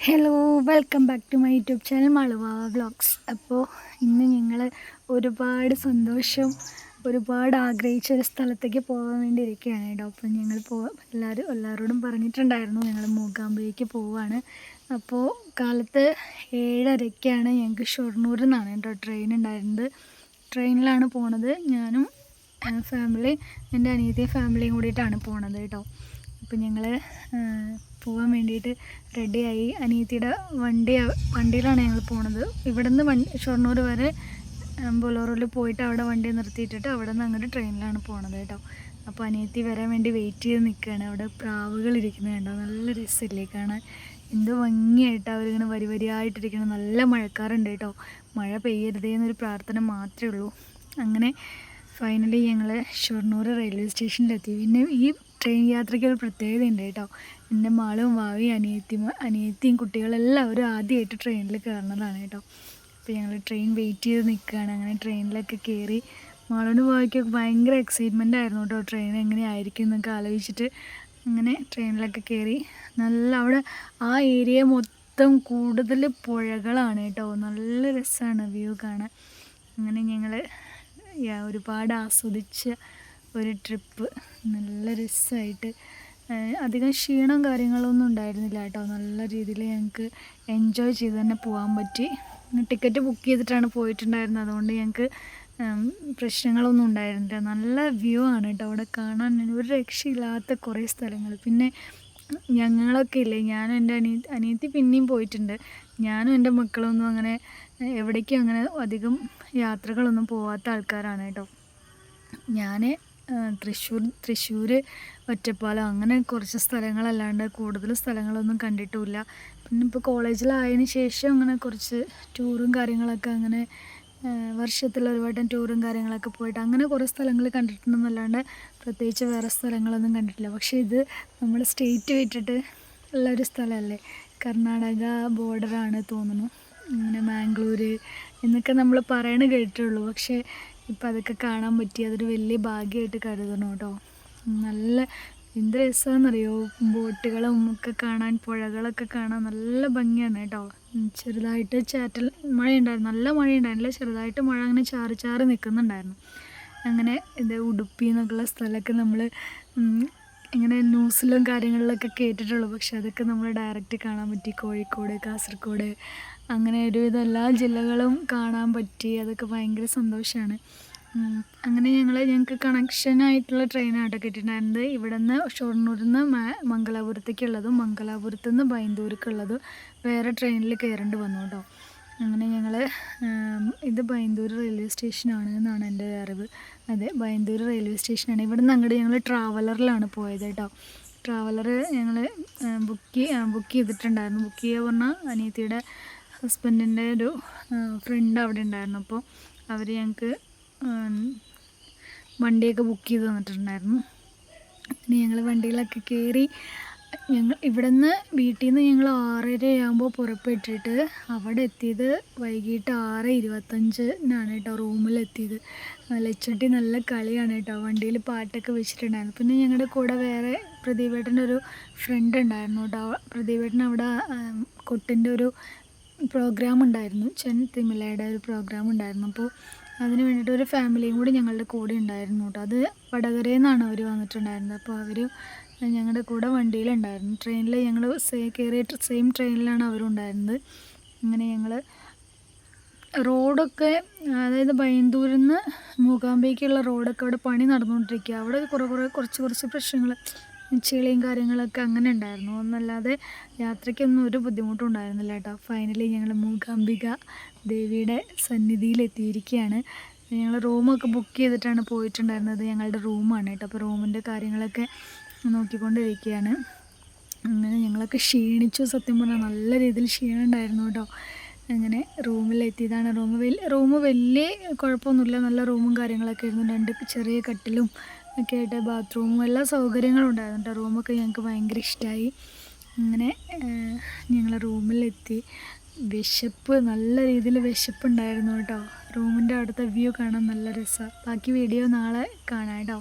Hello, welcome back to my YouTube channel Maluva vlogs. അപ്പോൾ ഇന്ന് ഞങ്ങൾ ഒരുപാട് ആഗ്രഹിച്ചൊരു സ്ഥലത്തേക്ക് പോകാൻ വേണ്ടി ഇരിക്കുകയാണ് കേട്ടോ. അപ്പം ഞങ്ങൾ എല്ലാവരോടും പറഞ്ഞിട്ടുണ്ടായിരുന്നു ഞങ്ങൾ മൂകാംബികയ്ക്ക് പോവുകയാണ്. അപ്പോൾ കാലത്ത് 7:30-ക്കാണ് ഞങ്ങൾക്ക് ഷൊർണൂരിൽ നിന്നാണ് കേട്ടോ ട്രെയിൻ ഉണ്ടായിരുന്നത്. ട്രെയിനിലാണ് പോണത്. ഞാനും ഫാമിലി, എൻ്റെ അനിയത്തിയും ഫാമിലിയും കൂടിയിട്ടാണ് പോണത് കേട്ടോ. അപ്പോൾ ഞങ്ങൾ പോകാൻ വേണ്ടിയിട്ട് റെഡിയായി. അനിയത്തിയുടെ വണ്ടിയിലാണ് ഞങ്ങൾ പോണത്. ഇവിടെ നിന്ന് ഷൊർണൂർ വരെ ബൊലോറോയിൽ പോയിട്ട് അവിടെ വണ്ടി നിർത്തിയിട്ടിട്ട് അവിടെ നിന്ന് അങ്ങോട്ട് ട്രെയിനിലാണ് പോണത് കേട്ടോ. അപ്പോൾ അനിയത്തി വരാൻ വേണ്ടി വെയിറ്റ് ചെയ്ത് നിൽക്കുകയാണ്. അവിടെ പ്രാവുകൾ ഇരിക്കുന്നത് കേട്ടോ. നല്ല രസമില്ലേ കാണാൻ? എന്ത് ഭംഗിയായിട്ട് അവരിങ്ങനെ വരിയായിട്ടിരിക്കണം. നല്ല മഴക്കാറുണ്ട് കേട്ടോ. മഴ പെയ്യരുതേ എന്നൊരു പ്രാർത്ഥന മാത്രമേ ഉള്ളൂ. അങ്ങനെ ഫൈനലി ഞങ്ങൾ ഷൊർണൂർ റെയിൽവേ സ്റ്റേഷനിലെത്തി. പിന്നെ ഈ ട്രെയിൻ യാത്രയ്ക്ക് ഒരു പ്രത്യേകതയുണ്ട് കേട്ടോ. എൻ്റെ മാളും വാവിയും അനിയത്തിയും കുട്ടികളെല്ലാവരും ആദ്യമായിട്ട് ട്രെയിനിൽ കയറുന്നതാണ് കേട്ടോ. അപ്പോൾ ഞങ്ങൾ ട്രെയിൻ വെയിറ്റ് ചെയ്ത് നിൽക്കുകയാണ്. അങ്ങനെ ട്രെയിനിലൊക്കെ കയറി. മാളോന് വാവിക്കൊക്കെ ഭയങ്കര എക്സൈറ്റ്മെൻ്റ് ആയിരുന്നു കേട്ടോ. ട്രെയിൻ എങ്ങനെയായിരിക്കും എന്നൊക്കെ ആലോചിച്ചിട്ട് അങ്ങനെ ട്രെയിനിലൊക്കെ കയറി. നല്ല അവിടെ ആ ഏരിയ മൊത്തം കൂടുതൽ പുഴകളാണ് കേട്ടോ. നല്ല രസമാണ് വ്യൂ കാണാൻ. അങ്ങനെ ഞങ്ങൾ ഒരുപാട് ആസ്വദിച്ച ഒരു ട്രിപ്പ്. നല്ല രസമായിട്ട്, അധികം ക്ഷീണം കാര്യങ്ങളൊന്നും ഉണ്ടായിരുന്നില്ല കേട്ടോ. നല്ല രീതിയിൽ ഞങ്ങൾക്ക് എൻജോയ് ചെയ്ത് തന്നെ പോകാൻ പറ്റി. ടിക്കറ്റ് ബുക്ക് ചെയ്തിട്ടാണ് പോയിട്ടുണ്ടായിരുന്നത്. അതുകൊണ്ട് ഞങ്ങൾക്ക് പ്രശ്നങ്ങളൊന്നും ഉണ്ടായിരുന്നില്ല. നല്ല വ്യൂ ആണ് കേട്ടോ. അവിടെ കാണാൻ ഒരു രക്ഷയില്ലാത്ത കുറേ സ്ഥലങ്ങൾ. പിന്നെ ഞങ്ങളൊക്കെ ഇല്ലേ, ഞാനും എൻ്റെ അനിയത്തി പിന്നെയും പോയിട്ടുണ്ട്. ഞാനും എൻ്റെ മക്കളൊന്നും അങ്ങനെ എവിടേക്കും അങ്ങനെ അധികം യാത്രകളൊന്നും പോവാത്ത ആൾക്കാരാണ് കേട്ടോ. ഞാൻ തൃശ്ശൂർ ഒറ്റപ്പാലം അങ്ങനെ കുറച്ച് സ്ഥലങ്ങളല്ലാണ്ട് കൂടുതൽ സ്ഥലങ്ങളൊന്നും കണ്ടിട്ടുമില്ല. പിന്നെ ഇപ്പോൾ കോളേജിലായതിനു ശേഷം അങ്ങനെ കുറച്ച് ടൂറും കാര്യങ്ങളൊക്കെ അങ്ങനെ വർഷത്തിൽ ഒരു വട്ടം ടൂറും കാര്യങ്ങളൊക്കെ പോയിട്ട് അങ്ങനെ കുറേ സ്ഥലങ്ങൾ കണ്ടിട്ടുണ്ടെന്നല്ലാണ്ട് പ്രത്യേകിച്ച് വേറെ സ്ഥലങ്ങളൊന്നും കണ്ടിട്ടില്ല. പക്ഷേ ഇത് നമ്മൾ സ്റ്റേറ്റ് വിട്ടിട്ട് ഉള്ളൊരു സ്ഥലമല്ലേ, കർണാടക ബോർഡറാണ് തോന്നുന്നു. ഇങ്ങനെ മാംഗ്ലൂർ എന്നൊക്കെ നമ്മൾ പറയണ കേട്ടിട്ടുള്ളൂ. പക്ഷേ ഇപ്പം അതൊക്കെ കാണാൻ പറ്റി. അതൊരു വലിയ ഭാഗ്യമായിട്ട് കരുതണം കേട്ടോ. നല്ല എന്ത് രസമാണെന്നറിയോ, ബോട്ടുകളും ഒക്കെ കാണാൻ, പുഴകളൊക്കെ കാണാൻ നല്ല ഭംഗിയാണ് കേട്ടോ. ചെറുതായിട്ട് ചാറ്റൽ മഴയുണ്ടായിരുന്നു. നല്ല മഴയുണ്ടായിരുന്നില്ല, ചെറുതായിട്ട് മഴ അങ്ങനെ ചാറി ചാറി നിൽക്കുന്നുണ്ടായിരുന്നു. അങ്ങനെ ഉടുപ്പി എന്നൊക്കെയുള്ള സ്ഥലമൊക്കെ നമ്മൾ ഇങ്ങനെ ന്യൂസിലും കാര്യങ്ങളിലൊക്കെ കേട്ടിട്ടുള്ളൂ. പക്ഷെ അതൊക്കെ നമ്മൾ ഡയറക്റ്റ് കാണാൻ പറ്റി. കോഴിക്കോട്, കാസർഗോഡ് അങ്ങനെ ഒരുവിധം എല്ലാ ജില്ലകളും കാണാൻ പറ്റി. അതൊക്കെ ഭയങ്കര സന്തോഷമാണ്. അങ്ങനെ ഞങ്ങൾക്ക് കണക്ഷനായിട്ടുള്ള ട്രെയിനാട്ടോ കിട്ടിയിട്ടുണ്ടായിരുന്നത്. ഇവിടെ നിന്ന് ഷൊർണൂരിൽ നിന്ന് മംഗലാപുരത്തേക്കുള്ളതും മംഗലാപുരത്ത് നിന്ന് ബൈന്ദൂർക്കുള്ളതും വേറെ ട്രെയിനിൽ കയറേണ്ടി വന്നു കേട്ടോ. അങ്ങനെ ഞങ്ങൾ ഇത് ബൈന്ദൂർ റെയിൽവേ സ്റ്റേഷനാണ് എന്നാണ് എൻ്റെ അറിവ്. അതെ, ബൈന്ദൂർ റെയിൽവേ സ്റ്റേഷനാണ്. ഇവിടെ നിന്ന് അങ്ങോട്ട് ഞങ്ങൾ ട്രാവലറിലാണ് പോയത് കേട്ടോ. ട്രാവലർ ഞങ്ങൾ ബുക്ക് ചെയ്തിട്ടുണ്ടായിരുന്നു. ബുക്ക് ചെയ്യുക പറഞ്ഞാൽ അനിയത്തിയുടെ ഹസ്ബൻഡിൻ്റെ ഒരു ഫ്രണ്ട് അവിടെ ഉണ്ടായിരുന്നു. അപ്പോൾ അവർ ഞങ്ങൾക്ക് വണ്ടിയൊക്കെ ബുക്ക് ചെയ്ത് തന്നിട്ടുണ്ടായിരുന്നു. പിന്നെ ഞങ്ങൾ വണ്ടിയിലൊക്കെ കയറി. ഇവിടെ നിന്ന് വീട്ടിൽ നിന്ന് ഞങ്ങൾ 6:30 പുറപ്പെട്ടിട്ട് അവിടെ എത്തിയത് വൈകിട്ട് 6:25 കേട്ടോ റൂമിലെത്തിയത്. ലച്ചട്ടി നല്ല കളിയാണ് കേട്ടോ. വണ്ടിയിൽ പാട്ടൊക്കെ വെച്ചിട്ടുണ്ടായിരുന്നു. പിന്നെ ഞങ്ങളുടെ കൂടെ വേറെ പ്രദീപേട്ടൻ്റെ ഒരു ഫ്രണ്ട് ഉണ്ടായിരുന്നു കേട്ടോ. പ്രദീപേട്ടൻ അവിടെ കൊട്ടിൻ്റെ ഒരു പ്രോഗ്രാം ഉണ്ടായിരുന്നു, ചെൻ തിമിലയുടെ ഒരു പ്രോഗ്രാം ഉണ്ടായിരുന്നു. അപ്പോൾ അതിന് വേണ്ടിയിട്ട് ഒരു ഫാമിലിയും കൂടി ഞങ്ങളുടെ കൂടെ ഉണ്ടായിരുന്നു കേട്ടോ. അത് വടകരയിൽ നിന്നാണ് അവർ വന്നിട്ടുണ്ടായിരുന്നത്. അപ്പോൾ അവർ ഞങ്ങളുടെ കൂടെ വണ്ടിയിലുണ്ടായിരുന്നു. ട്രെയിനിൽ ഞങ്ങൾ കയറിയിട്ട് സെയിം ട്രെയിനിലാണ് അവരും ഉണ്ടായിരുന്നത്. അങ്ങനെ ഞങ്ങൾ റോഡൊക്കെ, അതായത് ബൈന്ദൂരിൽ നിന്ന് മൂകാംബികയ്ക്കുള്ള റോഡൊക്കെ അവിടെ പണി നടന്നുകൊണ്ടിരിക്കുക. അവിടെ കുറച്ച് പ്രശ്നങ്ങൾ, ചെളിയും കാര്യങ്ങളൊക്കെ അങ്ങനെ ഉണ്ടായിരുന്നു. ഒന്നല്ലാതെ യാത്രയ്ക്കൊന്നും ഒരു ബുദ്ധിമുട്ടും ഉണ്ടായിരുന്നില്ല കേട്ടോ. ഫൈനലി ഞങ്ങൾ മൂകാംബിക ദേവിയുടെ സന്നിധിയിലെത്തിയിരിക്കുകയാണ്. ഞങ്ങൾ റൂമൊക്കെ ബുക്ക് ചെയ്തിട്ടാണ് പോയിട്ടുണ്ടായിരുന്നത്. ഞങ്ങളുടെ റൂമാണ് കേട്ടോ. അപ്പോൾ റൂമിൻ്റെ കാര്യങ്ങളൊക്കെ നോക്കിക്കൊണ്ടിരിക്കുകയാണ്. അങ്ങനെ ഞങ്ങളൊക്കെ ക്ഷീണിച്ചു. സത്യം പറഞ്ഞാൽ നല്ല രീതിയിൽ ക്ഷീണം ഉണ്ടായിരുന്നു കേട്ടോ. അങ്ങനെ റൂമിലെത്തിയതാണ്. റൂം വലിയ കുഴപ്പമൊന്നുമില്ല, നല്ല റൂമും കാര്യങ്ങളൊക്കെ ആയിരുന്നു. 2 ചെറിയ കട്ടിലും ഒക്കെ ആയിട്ട് ബാത്റൂമും എല്ലാ സൗകര്യങ്ങളും ഉണ്ടായിരുന്നു കേട്ടോ. റൂമൊക്കെ ഞങ്ങൾക്ക് ഭയങ്കര ഇഷ്ടമായി. അങ്ങനെ ഞങ്ങൾ റൂമിലെത്തി. നല്ല രീതിയിൽ വിശപ്പുണ്ടായിരുന്നു കേട്ടോ. റൂമിൻ്റെ അവിടുത്തെ വ്യൂ കാണാൻ നല്ല രസമാണ്. ബാക്കി വീഡിയോ നാളെ കാണാം കേട്ടോ.